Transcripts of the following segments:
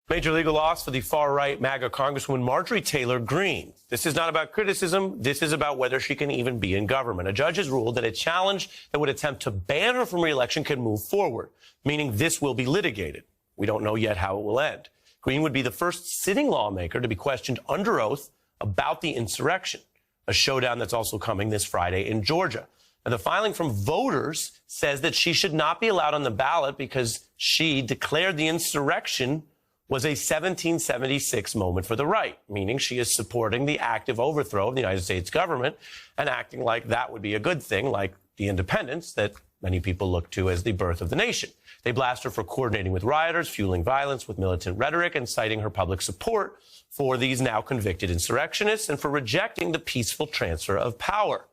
Major legal loss for the far-right MAGA Congresswoman Marjorie Taylor Greene. This is not about criticism. This is about whether she can even be in government. A judge has ruled that a challenge that would attempt to ban her from re-election can move forward, meaning this will be litigated. We don't know yet how it will end. Greene would be the first sitting lawmaker to be questioned under oath about the insurrection, a showdown that's also coming this Friday in Georgia. And the filing from voters says that she should not be allowed on the ballot because she declared the insurrection was a 1776 moment for the right, meaning she is supporting the active overthrow of the United States government and acting like that would be a good thing, like the independence that many people look to as the birth of the nation. They blast her for coordinating with rioters, fueling violence with militant rhetoric, and citing her public support for these now convicted insurrectionists and for rejecting the peaceful transfer of power.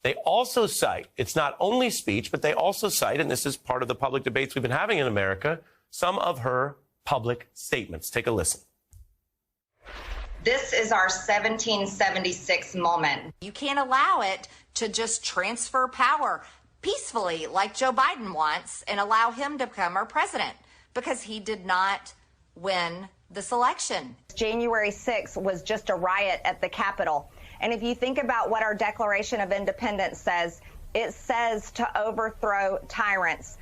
They also cite, it's not only speech, but they also cite, and this is part of the public debates we've been having in America, some of her public statements. Take a listen. This is our 1776 moment. You can't allow it to just transfer power peacefully like Joe Biden wants and allow him to become our president because he did not win this election. January 6th was just a riot at the Capitol. And if you think about what our Declaration of Independence says, it says to overthrow tyrants.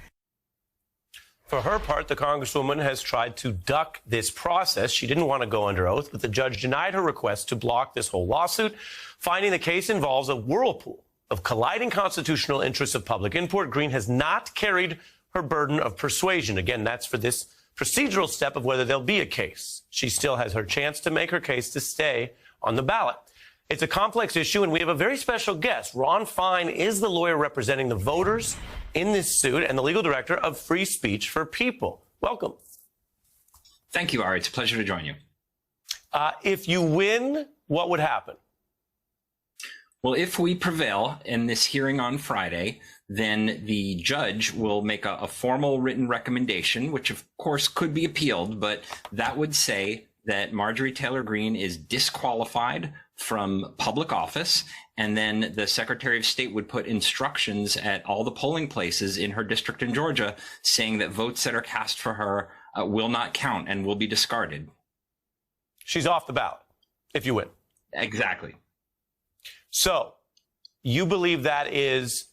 For her part, the Congresswoman has tried to duck this process. She didn't want to go under oath, but the judge denied her request to block this whole lawsuit, finding the case involves a whirlpool of colliding constitutional interests of public import. Greene has not carried her burden of persuasion. Again, that's for this procedural step of whether there'll be a case. She still has her chance to make her case to stay on the ballot. It's a complex issue, and we have a very special guest. Ron Fine is the lawyer representing the voters in this suit and the legal director of Free Speech for People. Welcome. Thank you, Ari. It's a pleasure to join you. If you win, what would happen? Well, if we prevail in this hearing on Friday, then the judge will make a formal written recommendation, which of course could be appealed, but that would say that Marjorie Taylor Greene is disqualified from public office, and then the Secretary of State would put instructions at all the polling places in her district in Georgia saying that votes that are cast for her will not count and will be discarded. She's off the ballot if you win. Exactly. So you believe that is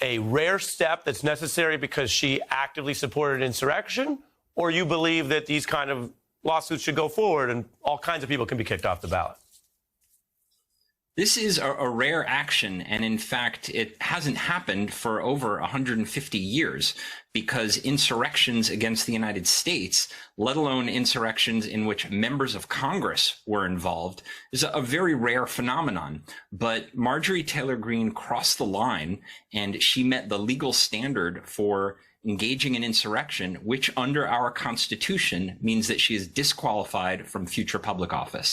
a rare step that's necessary because she actively supported insurrection, or you believe that these kind of lawsuits should go forward and all kinds of people can be kicked off the ballot? This is a rare action, and in fact, it hasn't happened for over 150 years because insurrections against the United States, let alone insurrections in which members of Congress were involved, is a very rare phenomenon. But Marjorie Taylor Greene crossed the line, and she met the legal standard for engaging in insurrection, which under our Constitution means that she is disqualified from future public office.